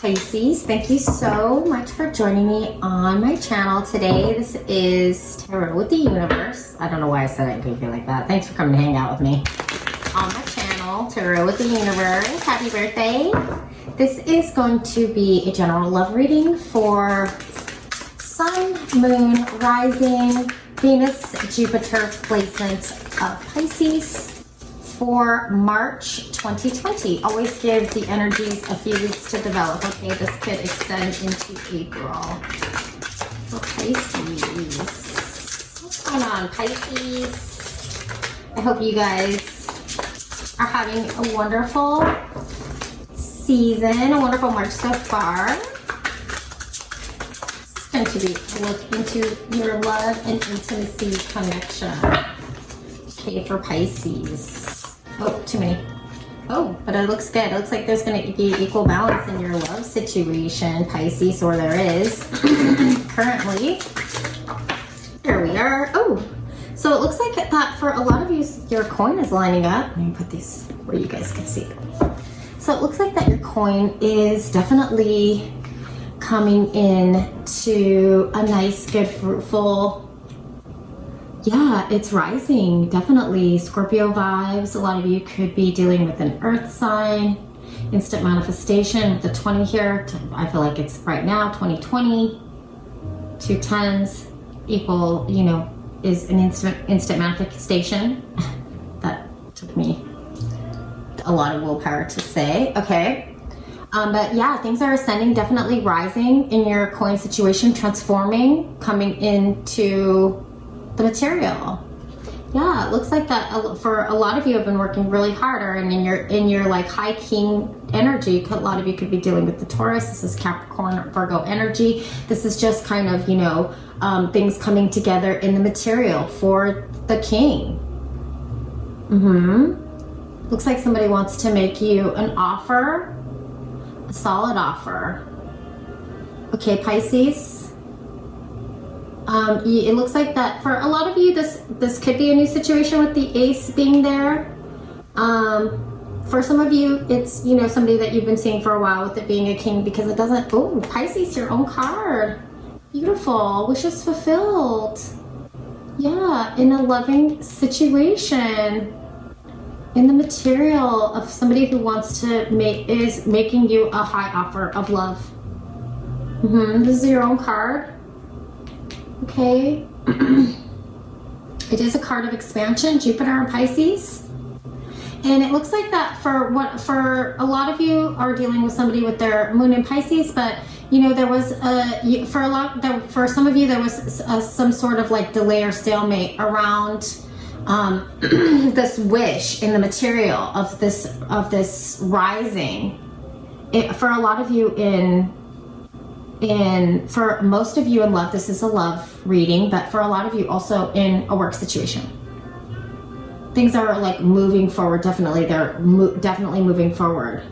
Pisces, thank you so much for joining me on my channel today. This is Tarot with the Universe. I don't know why I said it goofy like that. Thanks for coming to hang out with me on my channel, Tarot with the Universe. Happy birthday. This is going to be a general love reading for Sun, Moon, Rising, Venus, Jupiter placement of Pisces for March 2020. Always give the energies a few weeks to develop. Okay, this could extend into April. For Pisces. What's going on, Pisces? I hope you guys are having a wonderful season, a wonderful March so far. This is going to be a look into your love and intimacy connection. Okay, for Pisces. Oh, too many. Oh, but it looks good. It looks like there's going to be equal balance in your love situation, Pisces, or there is currently. There we are. Oh, so it looks like that for a lot of you, your coin is lining up. Let me put these where you guys can see. So it looks like that your coin is definitely coming in to a nice, good, fruitful. Yeah, it's rising, definitely. Scorpio vibes. A lot of you could be dealing with an earth sign. Instant manifestation with the 20 here. I feel like it's right now, 2020. 2 tens equal, you know, is an instant manifestation. That took me a lot of willpower to say. Okay. But yeah, things are ascending, definitely rising in your coin situation, transforming, coming into the material. Yeah, it looks like that for a lot of you have been working really hard, and in your like high king energy. A lot of you could be dealing with the Taurus. This is Capricorn, Virgo energy. This is just kind of, you know, things coming together in the material for the king. Looks like somebody wants to make you an offer, a solid offer. Okay, Pisces. It looks like that for a lot of you, this could be a new situation with the ace being there. For some of you, it's, you know, somebody that you've been seeing for a while with it being a king, because it doesn't. Oh, Pisces, your own card. Beautiful. Wishes fulfilled. Yeah, in a loving situation. In the material of somebody who wants to is making you a high offer of love. This is your own card. Okay. It is a card of expansion, Jupiter and Pisces. And it looks like that for a lot of you are dealing with somebody with their moon in Pisces, but you know, there was for some of you there was some sort of like delay or stalemate around this wish in the material of this rising. For a lot of you for most of you in love, this is a love reading, but for a lot of you also in a work situation. Things are like moving forward, definitely. They're definitely moving forward.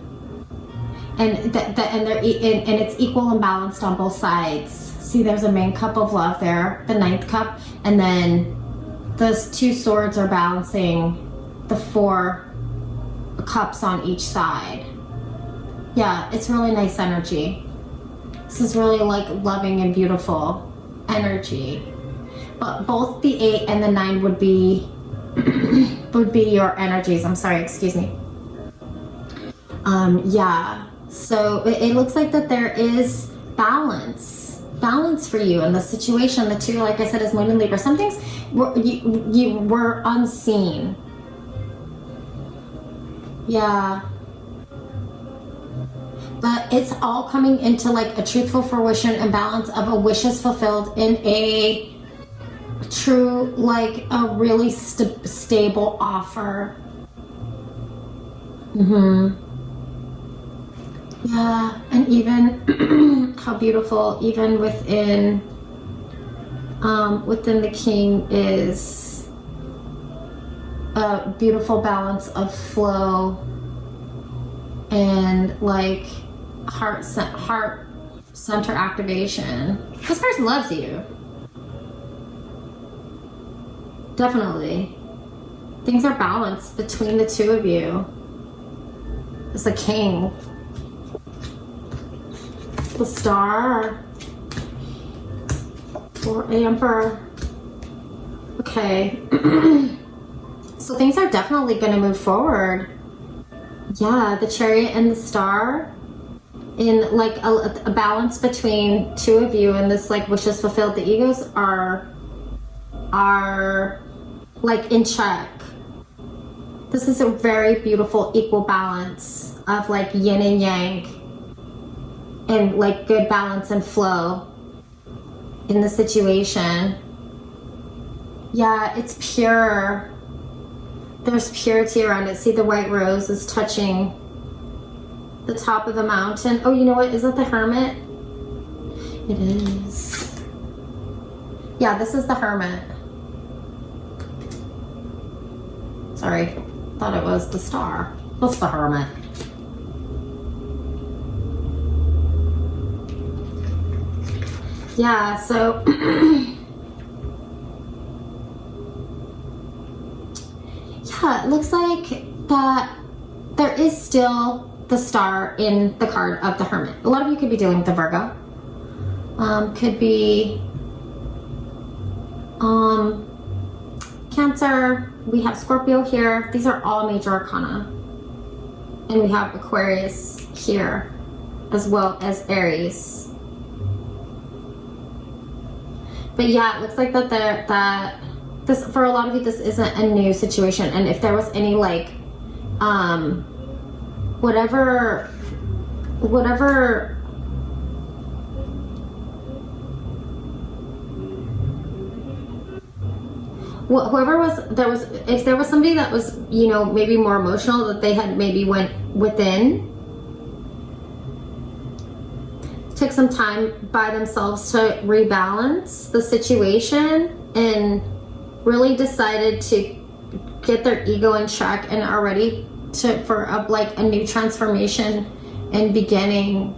And it's equal and balanced on both sides. See, there's a main cup of love there, the 9th cup, and then those 2 swords are balancing the 4 cups on each side. Yeah, it's really nice energy. This is really like loving and beautiful energy. But both the 8 and the 9 would be your energies. I'm sorry, excuse me. Yeah. So it looks like that there is balance for you in the situation. The 2, like I said, is Moon and Libra. Some things you were unseen. Yeah. But it's all coming into like a truthful fruition and balance of a wishes fulfilled in a true, like a really stable offer. Yeah, and even how beautiful, even within the king is a beautiful balance of flow and like heart center activation. This person loves you. Definitely. Things are balanced between the two of you. It's the king. The star. Or emperor. Okay. So things are definitely going to move forward. Yeah, the chariot and the star. In like a balance between two of you, and this like wishes fulfilled. The egos are like in check. This is a very beautiful equal balance of like yin and yang, and like good balance and flow in the situation. Yeah, it's pure. There's purity around it. See, the white rose is touching the top of the mountain. Oh, you know what? Is that the Hermit? It is. Yeah, this is the Hermit. Sorry, thought it was the Star. That's the Hermit. Yeah, so yeah, it looks like that there is still the Star in the card of the Hermit. A lot of you could be dealing with the Virgo. Could be Cancer. We have Scorpio here. These are all major arcana. And we have Aquarius here, as well as Aries. But yeah, it looks like that this, for a lot of you, this isn't a new situation. And if there was any like whatever whoever was, if there was somebody that was, you know, maybe more emotional, that they had maybe went within, took some time by themselves to rebalance the situation, and really decided to get their ego in check and are ready for like a new transformation and beginning.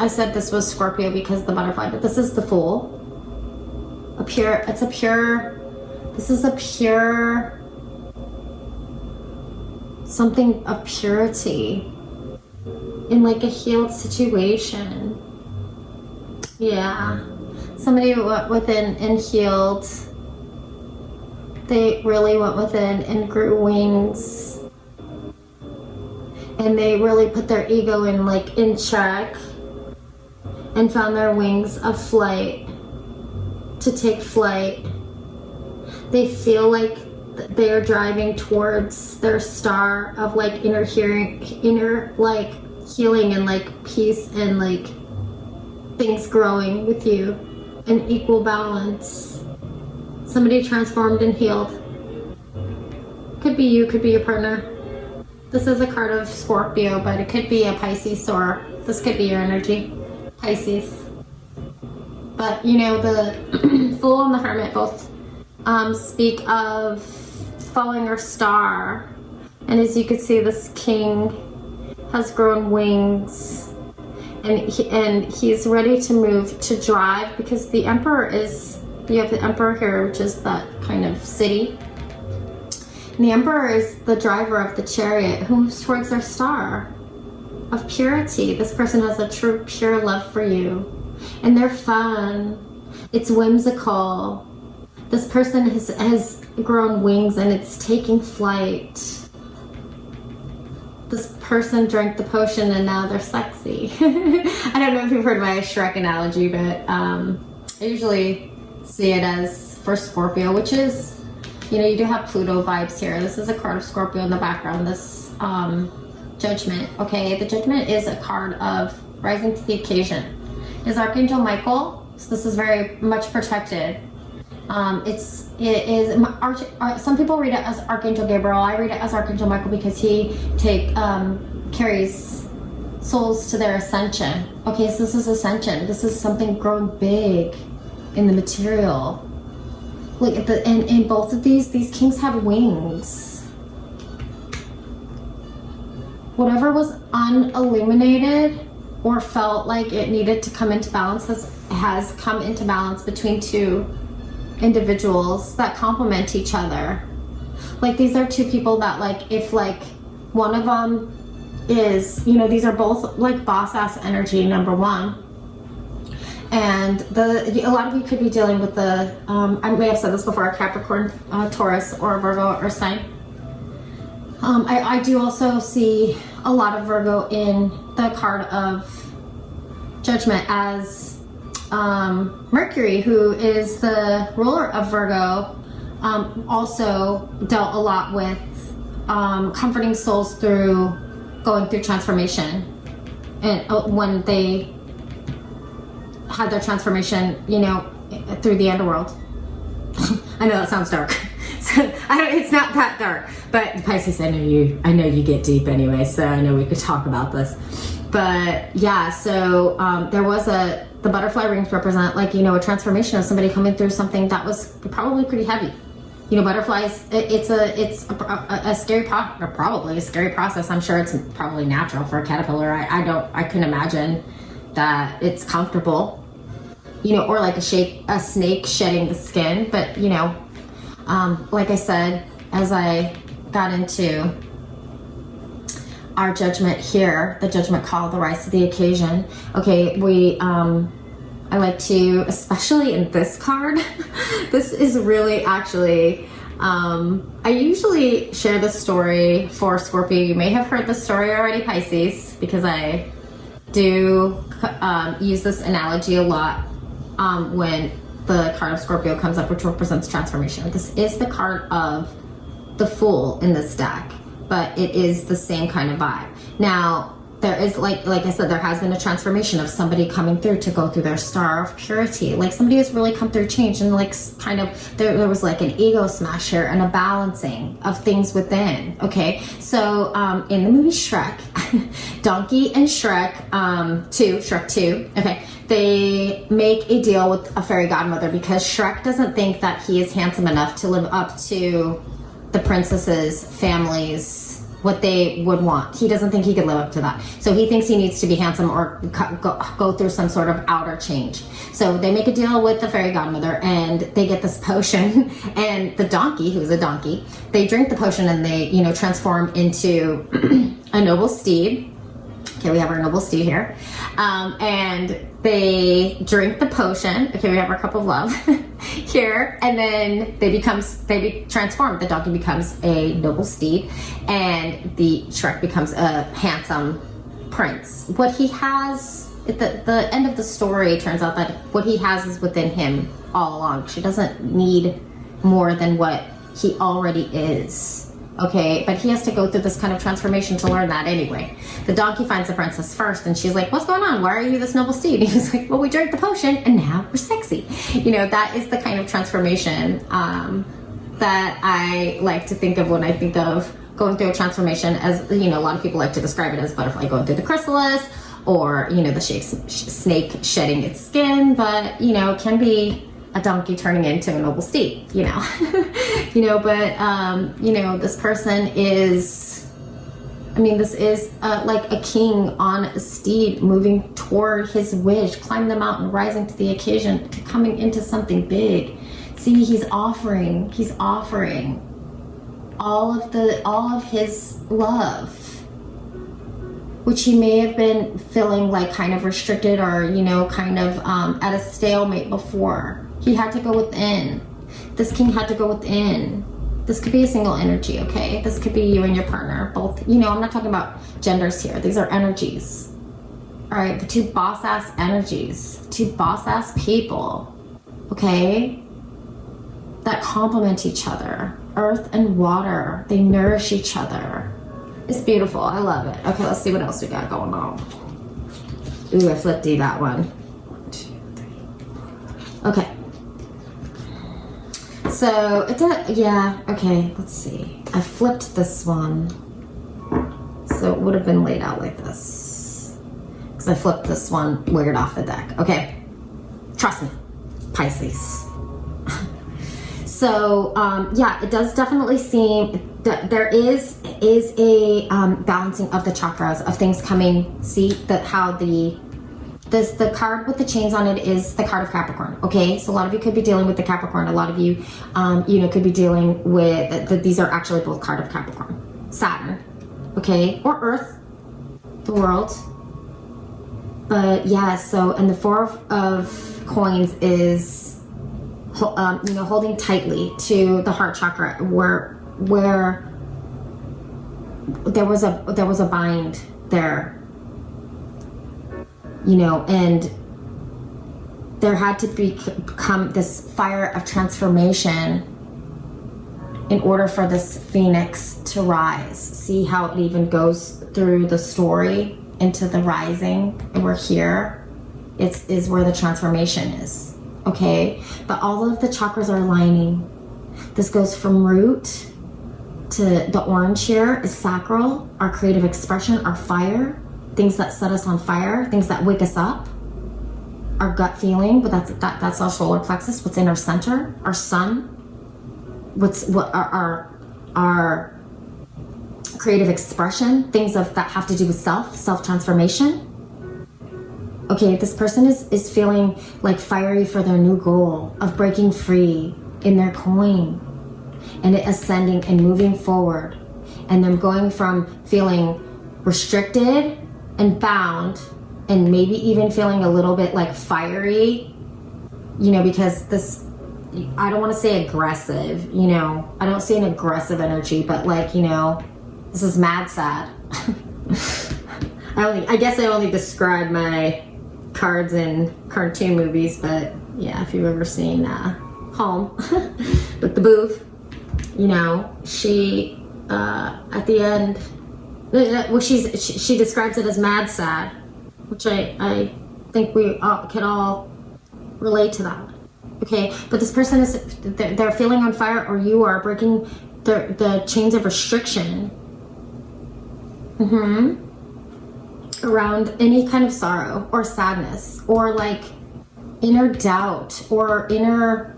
I said this was Scorpio because of the butterfly, but this is the Fool. This is a pure, something of purity in like a healed situation. Yeah. Somebody went within and healed. They really went within and grew wings. And they really put their ego in check and found their wings of flight to take flight. They feel like they are driving towards their star of like inner like healing and like peace and like things growing with you in equal balance. Somebody transformed and healed. Could be you, could be your partner. This is a card of Scorpio, but it could be a Pisces, or this could be your energy, Pisces. But you know, the Fool and the Hermit both speak of following your star. And as you can see, this king has grown wings, and he's ready to move to drive, because the Emperor is, you have the Emperor here, which is that kind of city. And the Emperor is the driver of the chariot who moves towards their star of purity. This person has a true, pure love for you. And they're fun. It's whimsical. This person has grown wings and it's taking flight. This person drank the potion and now they're sexy. I don't know if you've heard my Shrek analogy, but I usually see it as for Scorpio, which is, you know, you do have Pluto vibes here. This is a card of Scorpio in the background, this Judgment. Okay, the Judgment is a card of rising to the occasion. It is Archangel Michael, so this is very much protected. Some people read it as Archangel Gabriel. I read it as Archangel Michael because he carries souls to their ascension. Okay, so this is ascension. This is something growing big in the material. Look at in both of these kings have wings. Whatever was unilluminated or felt like it needed to come into balance has come into balance between two individuals that complement each other. Like these are two people that like, if like one of them is, you know, these are both like boss ass energy, number one. And a lot of you could be dealing with the, I may have said this before, a Capricorn, Taurus, or a Virgo or sign. I do also see a lot of Virgo in the card of Judgment as Mercury, who is the ruler of Virgo, also dealt a lot with comforting souls through going through transformation. And when they had their transformation, you know, through the underworld. I know that sounds dark. So it's not that dark, but Pisces, I know you get deep anyway, so I know we could talk about this. But yeah, so there was the butterfly rings represent, like, you know, a transformation of somebody coming through something that was probably pretty heavy. You know, butterflies, it's a scary probably a scary process. I'm sure it's probably natural for a caterpillar. I couldn't imagine that it's comfortable, you know, or like a snake shedding the skin. But, you know, like I said, as I got into our judgment here, the judgment call, the rise to the occasion. Okay, I like to, especially in this card, this is really actually, I usually share this story for Scorpio. You may have heard the story already, Pisces, because I do use this analogy a lot when the card of Scorpio comes up, which represents transformation. This is the card of the Fool in this deck, but it is the same kind of vibe. Now, there is, like I said, there has been a transformation of somebody coming through to go through their star of purity. Like somebody has really come through change, and like kind of there was like an ego smash here and a balancing of things within. Okay, so in the movie Shrek, Donkey and Shrek 2, okay, they make a deal with a fairy godmother because Shrek doesn't think that he is handsome enough to live up to the princess's family's what they would want. He doesn't think he could live up to that. So he thinks he needs to be handsome or go through some sort of outer change. So they make a deal with the fairy godmother and they get this potion, and the donkey, who's a donkey, they drink the potion and they, you know, transform into a noble steed. Okay, we have our noble steed here. And they drink the potion. Okay, we have our cup of love here. And then they be transformed. The donkey becomes a noble steed and the Shrek becomes a handsome prince. What he has, at the end of the story, turns out that what he has is within him all along. She doesn't need more than what he already is. Okay, but he has to go through this kind of transformation to learn that anyway. The donkey finds the princess first and she's like, what's going on? Why are you this noble steed? And he's like, well, we drank the potion and now we're sexy. You know, that is the kind of transformation that I like to think of when I think of going through a transformation. As, you know, a lot of people like to describe it as butterfly going through the chrysalis, or, you know, the snake shedding its skin, but, you know, it can be a donkey turning into a noble steed, you know. You know, but you know, this person is, I mean, this is like a king on a steed moving toward his wish, climbing the mountain, rising to the occasion, coming into something big. See, he's offering all of his love, which he may have been feeling like kind of restricted or, you know, kind of at a stalemate before. He had to go within. This king had to go within. This could be a single energy, okay? This could be you and your partner, both. You know, I'm not talking about genders here. These are energies. All right, the two boss-ass energies, two boss-ass people, okay? That complement each other. Earth and water, they nourish each other. It's beautiful, I love it. Okay, let's see what else we got going on. Ooh, I flipped that one. 1, 2, 3. Okay. So, it does, yeah, okay, let's see. I flipped this one. So it would have been laid out like this. Because I flipped this one weird off the deck. Okay, trust me, Pisces. So, yeah, it does definitely seem, there is a balancing of the chakras, of things coming. See how the card with the chains on it is the card of Capricorn. Okay, so a lot of you could be dealing with the Capricorn. A lot of you, could be dealing with these are actually both card of Capricorn, Saturn, okay, or Earth, the world. But yeah, so and the Four of Coins is, holding tightly to the heart chakra, where there was a bind there. And there had to become this fire of transformation in order for this phoenix to rise. See how it even goes through the story into the rising, and we're here. Is where the transformation is, okay? But all of the chakras are aligning. This goes from root to the orange here is sacral, our creative expression, our fire, things that set us on fire, things that wake us up, our gut feeling, but that's our solar plexus, what's in our center, our sun, what our creative expression, things that have to do with self-transformation. Okay, this person is feeling like fiery for their new goal of breaking free in their coin and it ascending and moving forward, and them going from feeling restricted and bound, and maybe even feeling a little bit like fiery, because this, I don't want to say aggressive, I don't see an aggressive energy, but this is mad sad. I guess I only describe my cards in cartoon movies, but yeah, if you've ever seen Home with the booth, she at the end, well, she describes it as mad sad, which I think we could all relate to that. Okay, but this person they're feeling on fire, or you are breaking the chains of restriction around any kind of sorrow or sadness, or like inner doubt, or inner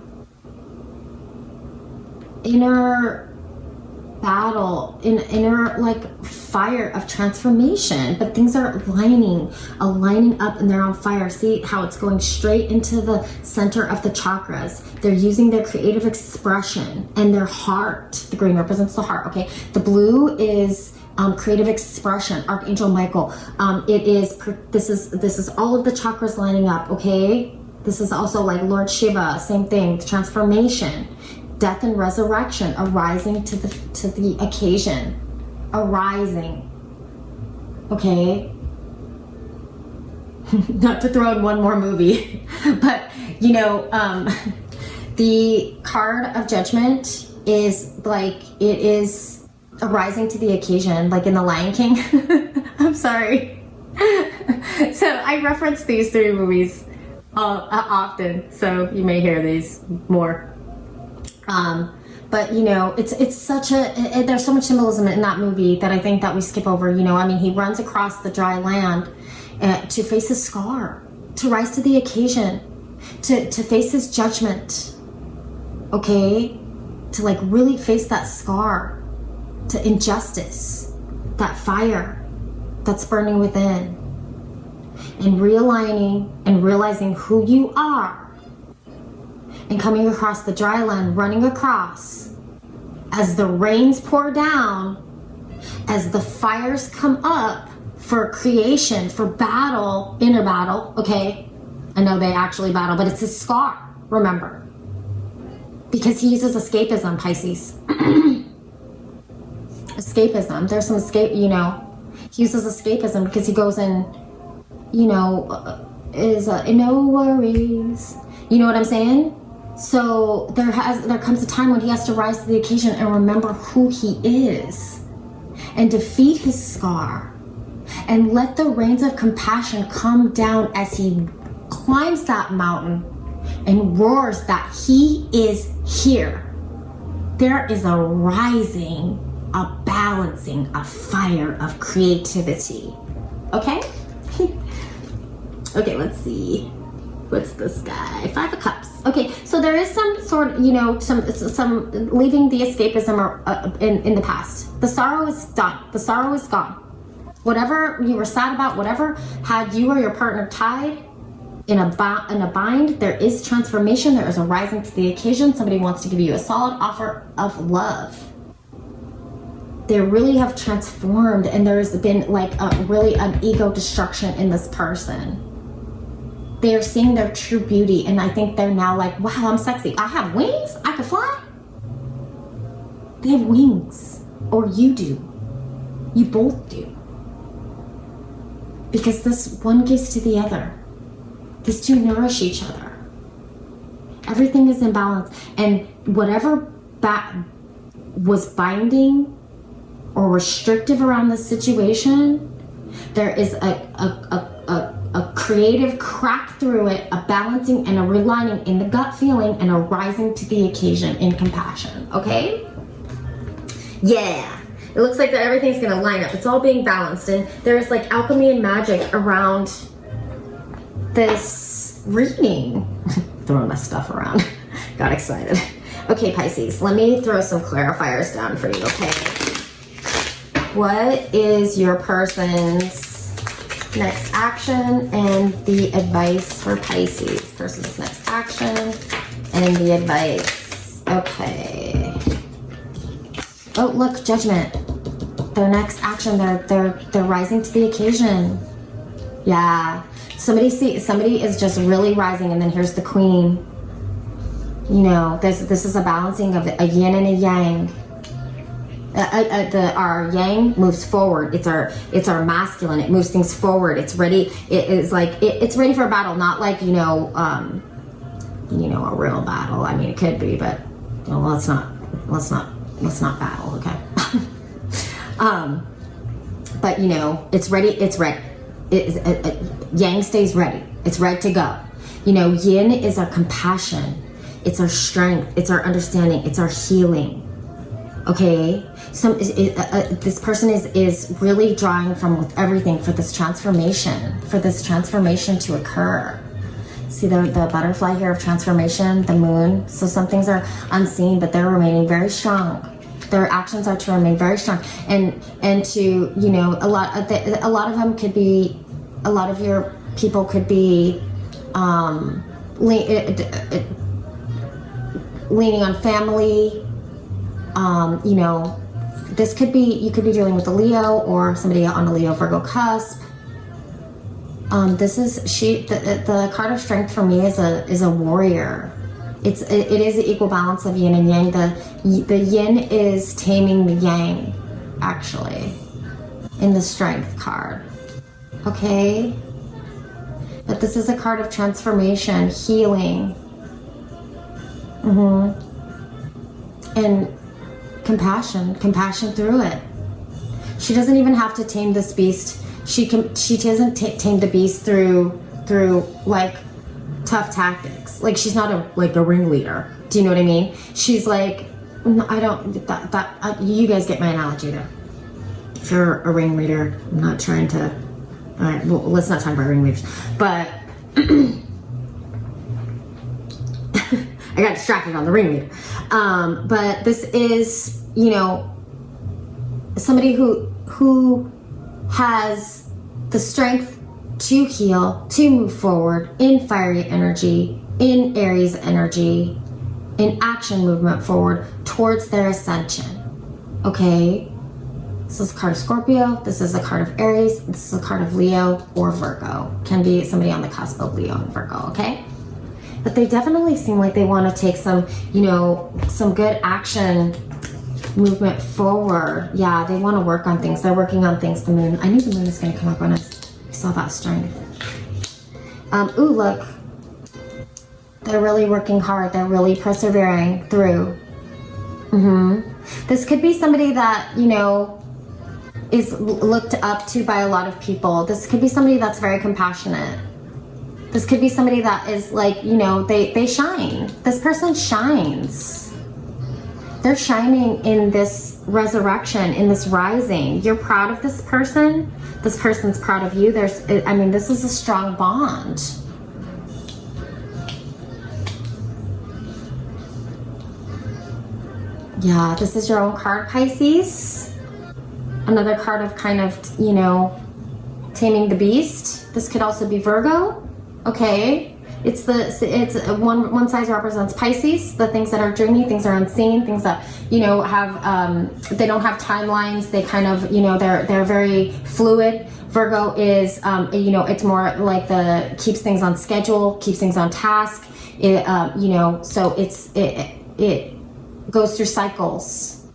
battle, inner like fire of transformation. But things are aligning up, and they're on fire. See how it's going straight into the center of the chakras. They're using their creative expression and their heart. The green represents the heart. Okay, the blue is creative expression, Archangel Michael. This is all of the chakras lining up. Okay, this is also like Lord Shiva, same thing, transformation, death and resurrection, arising to the occasion, arising. Okay, not to throw in one more movie, but the card of Judgment is like, it is arising to the occasion, like in The Lion King. I'm sorry. So I reference these three movies often, so you may hear these more. But it's such there's so much symbolism in that movie that I think that we skip over. He runs across the dry land to face his scar, to rise to the occasion, to face his judgment. Okay, to like really face that scar, to injustice, that fire that's burning within, and realigning and realizing who you are, and coming across the dry land, running across as the rains pour down, as the fires come up for creation, for battle, inner battle. Okay, I know they actually battle, but it's his scar, remember, because he uses escapism, Pisces. Escapism, there's some escape, he uses escapism because he goes in, no worries, you know what I'm saying? So there comes a time when he has to rise to the occasion and remember who he is, and defeat his scar, and let the rains of compassion come down as he climbs that mountain and roars that he is here. There is a rising, a balancing, a fire of creativity. Okay? Okay, let's see. What's this guy? 5 of Cups. Okay, so there is some sort, you know, some leaving the escapism in the past. The sorrow is done. The sorrow is gone. Whatever you were sad about, whatever had you or your partner tied in a bind, there is transformation. There is a rising to the occasion. Somebody wants to give you a solid offer of love. They really have transformed, and there's been like really an ego destruction in this person. They're seeing their true beauty, and I think they're now like, wow, I'm sexy. I have wings? I can fly? They have wings. Or you do. You both do. Because this one gives to the other. These two nourish each other. Everything is in balance. And whatever was binding or restrictive around this situation, there is a creative crack through it, a balancing and a realigning in the gut feeling, and a rising to the occasion in compassion. Okay? Yeah. It looks like that everything's going to line up. It's all being balanced, and there's like alchemy and magic around this reading. Throwing my stuff around. Got excited. Okay, Pisces, let me throw some clarifiers down for you, okay? What is your person's next action and the advice for Pisces? Person's next action and the advice. Okay. Oh, look, judgment. Their next action, they're rising to the occasion. Yeah. Somebody is just really rising, and then here's the queen. You know, this is a balancing of a yin and a yang. Our yang moves forward. It's our masculine. It moves things forward. It's ready. It is like it's ready for a battle, not like a real battle. I mean, it could be, but let's not battle, okay? But you know, it's ready. It's ready. Yang stays ready. It's ready to go. You know, yin is our compassion. It's our strength. It's our understanding. It's our healing. Okay? This person is really drawing from with everything for this transformation to occur. See the butterfly here of transformation, the moon. So some things are unseen, but they're remaining very strong. Their actions are to remain very strong, and to, you know, a lot of them could be, a lot of your people could be leaning on family. You know, this could be, you could be dealing with a Leo or somebody on a Leo Virgo cusp. The card of strength for me is a warrior. It is the equal balance of yin and yang. The yin is taming the yang, actually, in the strength card. Okay? But this is a card of transformation, healing. And compassion through it. She doesn't even have to tame this beast. She doesn't tame the beast through like tough tactics. Like, she's not a ringleader. Do you know what I mean? She's like, you guys get my analogy there. If you're a ringleader, I'm not trying to, all right, well, let's not talk about ringleaders, but I got distracted on the ringleader. But this is, you know, somebody who has the strength to heal, to move forward in fiery energy, in Aries energy, in action movement forward towards their ascension. Okay? This is a card of Scorpio. This is a card of Aries. This is a card of Leo or Virgo. Can be somebody on the cusp of Leo and Virgo, okay? But they definitely seem like they want to take some, you know, some good action movement forward. Yeah, they want to work on things. They're working on things. The moon. I knew the moon was going to come up when I saw that strength. Ooh, look. They're really working hard. They're really persevering through. This could be somebody that, you know, is looked up to by a lot of people. This could be somebody that's very compassionate. This could be somebody that is like, you know, they shine. This person shines. They're shining in this resurrection, in this rising. You're proud of this person. This person's proud of you. This is a strong bond. Yeah, this is your own card, Pisces. Another card of kind of, you know, taming the beast. This could also be Virgo. Okay. It's one size represents Pisces, the things that are dreamy, things that are unseen, things that, you know, have they don't have timelines. They kind of, you know, they're very fluid. Virgo is you know, it's more like keeps things on schedule, keeps things on task. It you know, so it goes through cycles.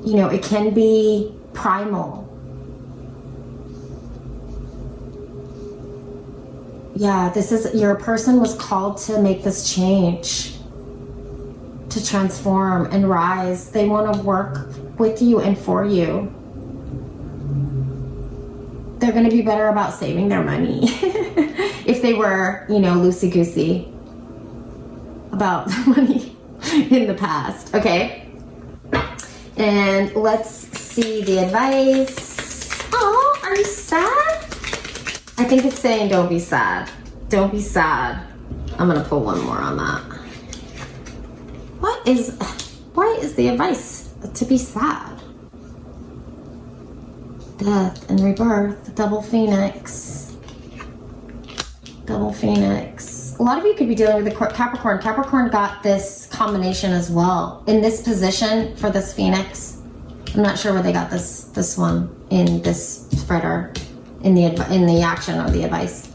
You know, it can be primal. Yeah, this is, your person was called to make this change, to transform and rise. They want to work with you and for you. They're going to be better about saving their money if they were, you know, loosey-goosey about money in the past. Okay. And let's see the advice. Oh, are you sad? I think it's saying don't be sad. Don't be sad. I'm going to pull one more on that. Why is the advice to be sad? Death and rebirth, double phoenix. Double phoenix. A lot of you could be dealing with the Capricorn. Capricorn got this combination as well. In this position for this phoenix. I'm not sure where they got this one in this spreader, in the action of the advice.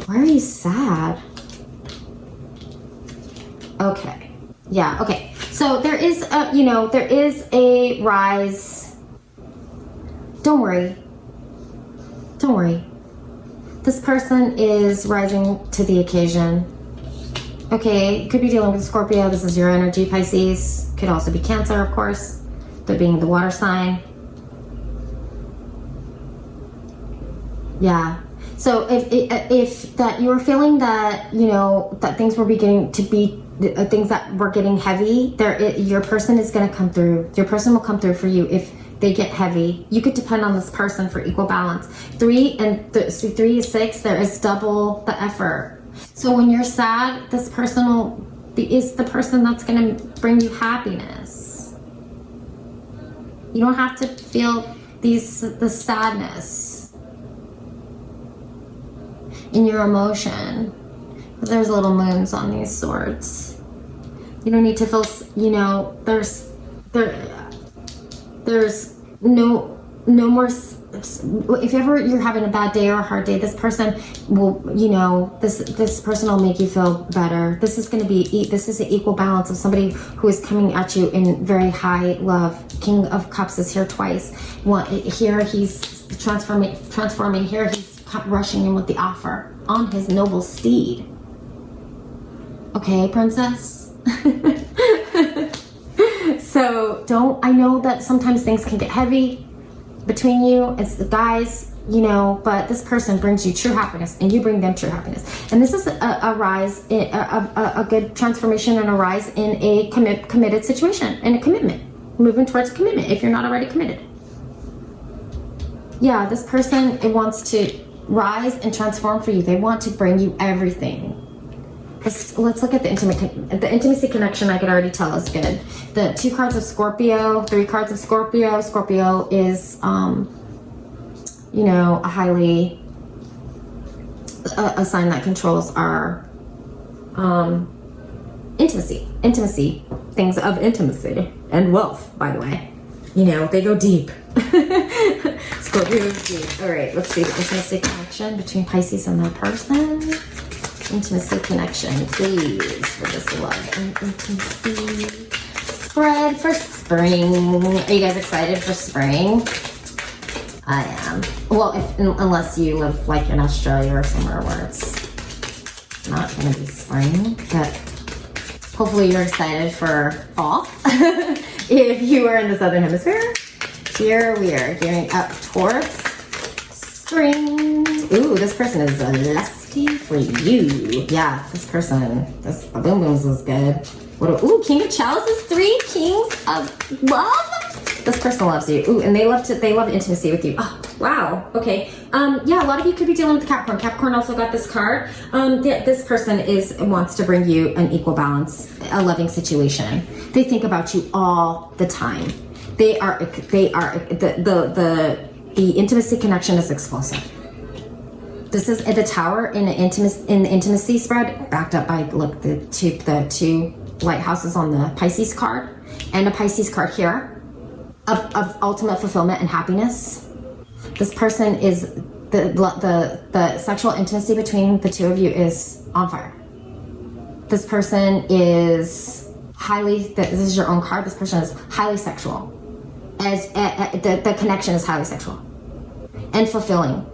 Why are you sad? Okay. Yeah, okay. So there is a, you know, there is a rise. Don't worry. Don't worry. This person is rising to the occasion. Okay, you could be dealing with Scorpio. This is your energy, Pisces. Could also be Cancer, of course. They're being the water sign. Yeah. So if that you were feeling that, you know, that things were beginning to be things that were getting heavy, your person is going to come through. Your person will come through for you if they get heavy. You could depend on this person for equal balance. 3 is 6. There is double the effort. So when you're sad, this person is the person that's going to bring you happiness. You don't have to feel the sadness in your emotion. There's little moons on these swords. You don't need to feel, you know, there's no more, if ever you're having a bad day or a hard day, this person will, you know, this person will make you feel better. This is going to be, this is an equal balance of somebody who is coming at you in very high love. King of Cups is here twice. Here he's transforming. Here he's rushing in with the offer on his noble steed. Okay, princess? So I know that sometimes things can get heavy between you. It's the guys, you know, but this person brings you true happiness and you bring them true happiness. And this is a rise, a good transformation and a rise in a committed situation and a commitment. Moving towards a commitment if you're not already committed. Yeah, this person, it wants to rise and transform for you. They want to bring you everything. Let's look at the intimacy connection. I could already tell is good. The 2 cards of Scorpio, 3 cards of Scorpio. Scorpio is, you know, a sign that controls our intimacy, things of intimacy and wealth. By the way, you know, they go deep. Scorpio is deep. All right, let's see the intimacy connection between Pisces and their person. Intimacy connection, please, for this love and intimacy spread for spring. Are you guys excited for spring? I am. Well, unless you live like in Australia or somewhere where it's not going to be spring, but hopefully you're excited for fall. If you are in the southern hemisphere, here we are gearing up towards spring. Ooh, this person is lusty for you. Yeah, this boom booms is good. Ooh, King of Chalices, 3 kings of love. This person loves you. Ooh, and they love intimacy with you. Oh, wow. Okay. Yeah, a lot of you could be dealing with Capricorn. Capricorn also got this card. This person wants to bring you an equal balance, a loving situation. They think about you all the time. The intimacy connection is explosive. This is the Tower in the intimacy spread, backed up by, look, the two lighthouses on the Pisces card, and a Pisces card here of ultimate fulfillment and happiness. This person is the sexual intimacy between the two of you is on fire. This person is this is your own card. This person is highly sexual. The connection is highly sexual and fulfilling.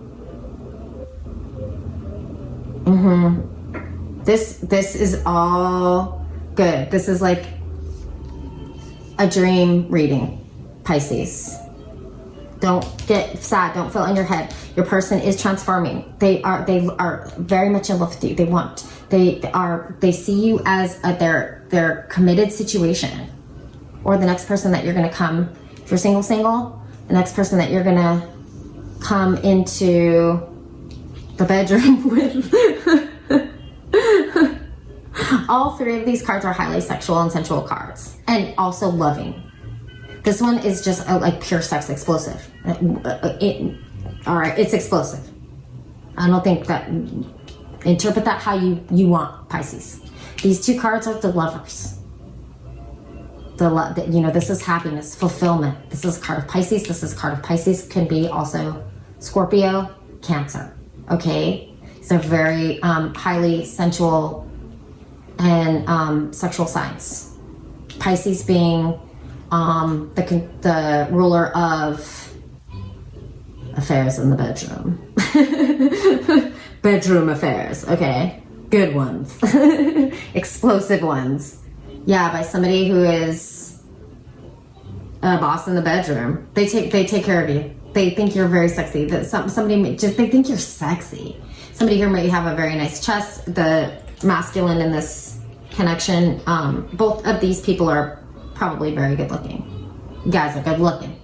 This is all good. This is like a dream reading, Pisces. Don't get sad. Don't feel in your head. Your person is transforming. They are very much in love with you. They see you as their committed situation, or the next person that you're gonna come. If you're single, the next person that you're gonna come into the bedroom with. All three of these cards are highly sexual and sensual cards, and also loving. This one is just like pure sex explosive. All right, it's explosive. I don't think that, interpret that how you want, Pisces. These two cards are the lovers. This is happiness, fulfillment. This is a card of Pisces. This is a card of Pisces. Can be also Scorpio, Cancer. Okay, these are very highly sensual and sexual signs. Pisces being the ruler of affairs in the bedroom. Bedroom affairs, okay? Good ones. Explosive ones. Yeah, by somebody who is a boss in the bedroom. They take care of you. They think you're very sexy. They think you're sexy. Somebody here may have a very nice chest. The masculine in this connection, both of these people are probably very good looking. You guys are good looking.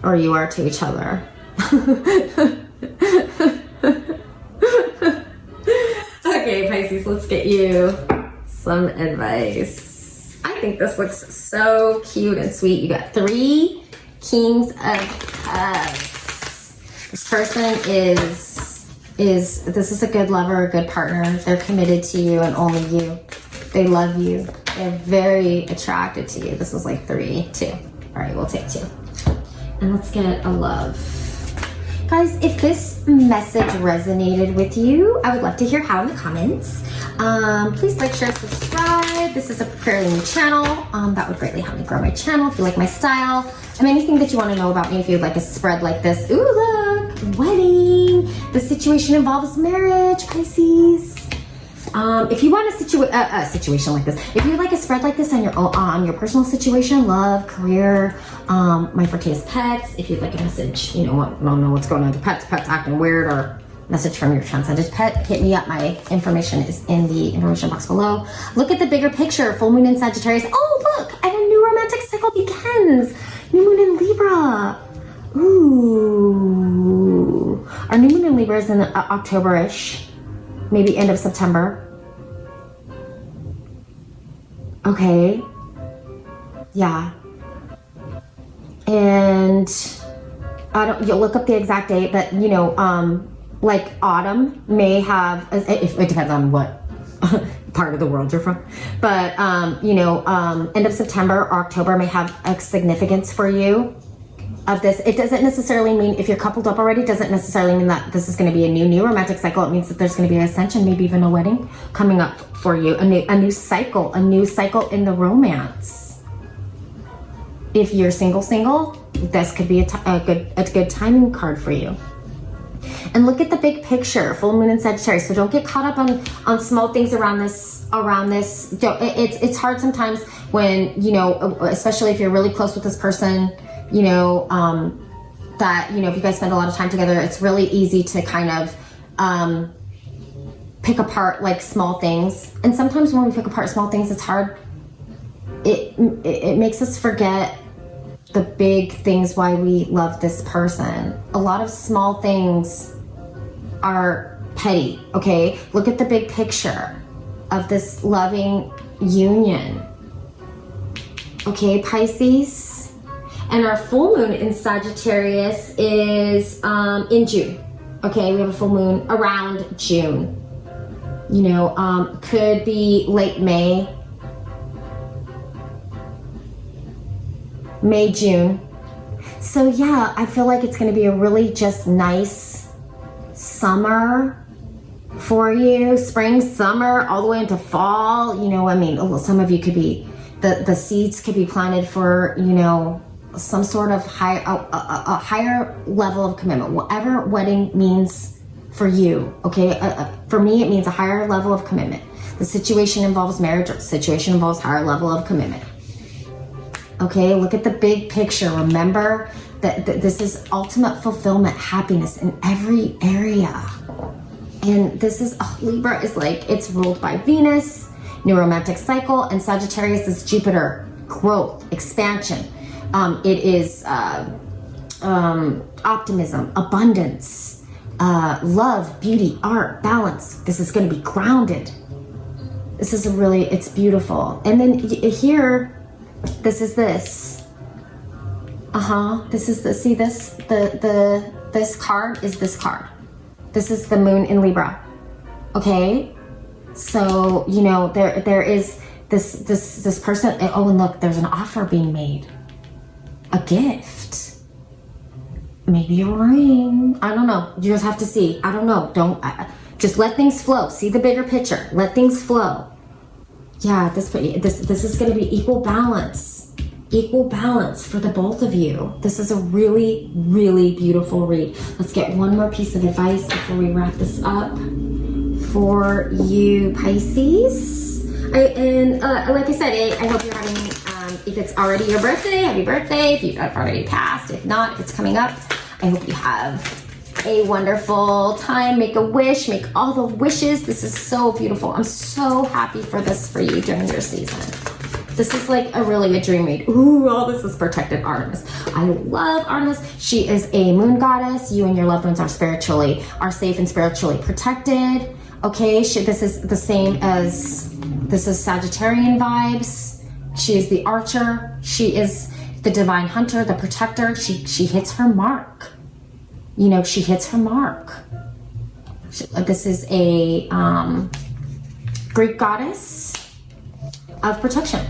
Or you are to each other. Okay, Pisces, let's get you some advice. I think this looks so cute and sweet. You got 3 Kings of Cups. This person this is a good lover, a good partner. They're committed to you and only you. They love you. They're very attracted to you. This is like 3, 2. All right, we'll take 2. And let's get a love. Guys, if this message resonated with you, I would love to hear how in the comments. Please like, share, subscribe. This is a fairly new channel. That would greatly help me grow my channel if you like my style. Anything that you want to know about me, if you'd like a spread like this. Ooh, look, wedding. The situation involves marriage, Pisces. If you want a situation like this, if you like a spread like this on your personal situation, love, career, my forte is pets. If you'd like a message, don't know what's going on with pets acting weird, or message from your transcended pet, hit me up. My information is in the information box below. Look at the bigger picture. Full moon in Sagittarius. Oh, look, and a new romantic cycle begins. New moon in Libra. Ooh. Our new moon in Libra is in October-ish. Maybe end of September. Okay. Yeah. And you'll look up the exact date, but like autumn may have, it depends on what part of the world you're from, but end of September or October may have a significance for you of this. It doesn't necessarily mean, if you're coupled up already, doesn't necessarily mean that this is going to be a new romantic cycle. It means that there's going to be an ascension, maybe even a wedding coming up for you, a new cycle in the romance. If you're single, this could be a good timing card for you. And look at the big picture, full moon in Sagittarius. So don't get caught up on small things around this. It's hard sometimes when, especially if you're really close with this person, that, if you guys spend a lot of time together, it's really easy to kind of pick apart like small things. And sometimes when we pick apart small things, it's hard it makes us forget the big things why we love this person. A lot of small things are petty, okay? Look at the big picture of this loving union. Okay, Pisces? And our full moon in Sagittarius is in June. Okay, we have a full moon around June. You know, could be late May, June. So yeah, I feel like it's going to be a really just nice summer for you. Spring, summer, all the way into fall. You know, I mean, some of you could be, the seeds could be planted for, you know, some sort of a higher level of commitment, whatever wedding means for you, okay? For me, it means a higher level of commitment. The situation involves marriage, or the situation involves higher level of commitment. Okay, look at the big picture. Remember that this is ultimate fulfillment, happiness in every area. And this is, Libra is like, it's ruled by Venus, new romantic cycle, and Sagittarius is Jupiter, growth, expansion. It is optimism, abundance, love, beauty, art, balance. This is going to be grounded. This is it's beautiful. And then here, this is this. This is the, see this? This card is this card. This is the moon in Libra. Okay? So, you know, there is this person. Oh, and look, there's an offer being made. A gift. Maybe a ring. I don't know. You just have to see. I don't know. Just let things flow. See the bigger picture. Let things flow. Yeah, this is going to be equal balance. Equal balance for the both of you. This is a really, really beautiful read. Let's get one more piece of advice before we wrap this up for you, Pisces. Like I said, I hope you're having, if it's already your birthday, happy birthday. If you've already passed, if not, if it's coming up, I hope you have a wonderful time. Make a wish, make all the wishes. This is so beautiful. I'm so happy for this for you during your season. This is like really a dream read. Ooh, all this is protected Artemis. I love Artemis. She is a moon goddess. You and your loved ones are safe and spiritually protected. Okay, this is the same as, this is Sagittarian vibes. She is the archer. She is the divine hunter, the protector. She hits her mark. You know, she hits her mark. This is a Greek goddess of protection.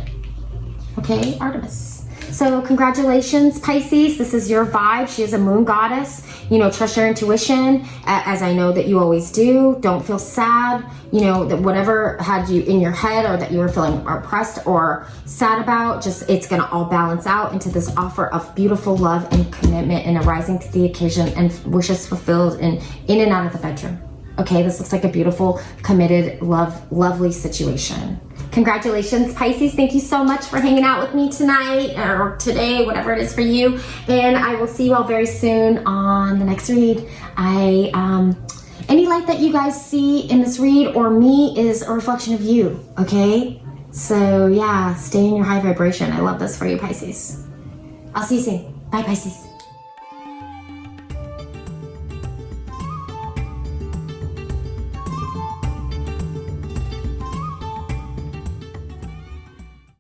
Okay, Artemis. So congratulations, Pisces. This is your vibe. She is a moon goddess. You know, trust your intuition, as I know that you always do. Don't feel sad. You know, that whatever had you in your head or that you were feeling oppressed or sad about, just it's going to all balance out into this offer of beautiful love and commitment and a rising to the occasion and wishes fulfilled in and out of the bedroom. Okay, this looks like a beautiful, committed, lovely situation. Congratulations, Pisces. Thank you so much for hanging out with me tonight or today, whatever it is for you. And I will see you all very soon on the next read. Any light that you guys see in this read or me is a reflection of you, okay? So yeah, stay in your high vibration. I love this for you, Pisces. I'll see you soon. Bye, Pisces.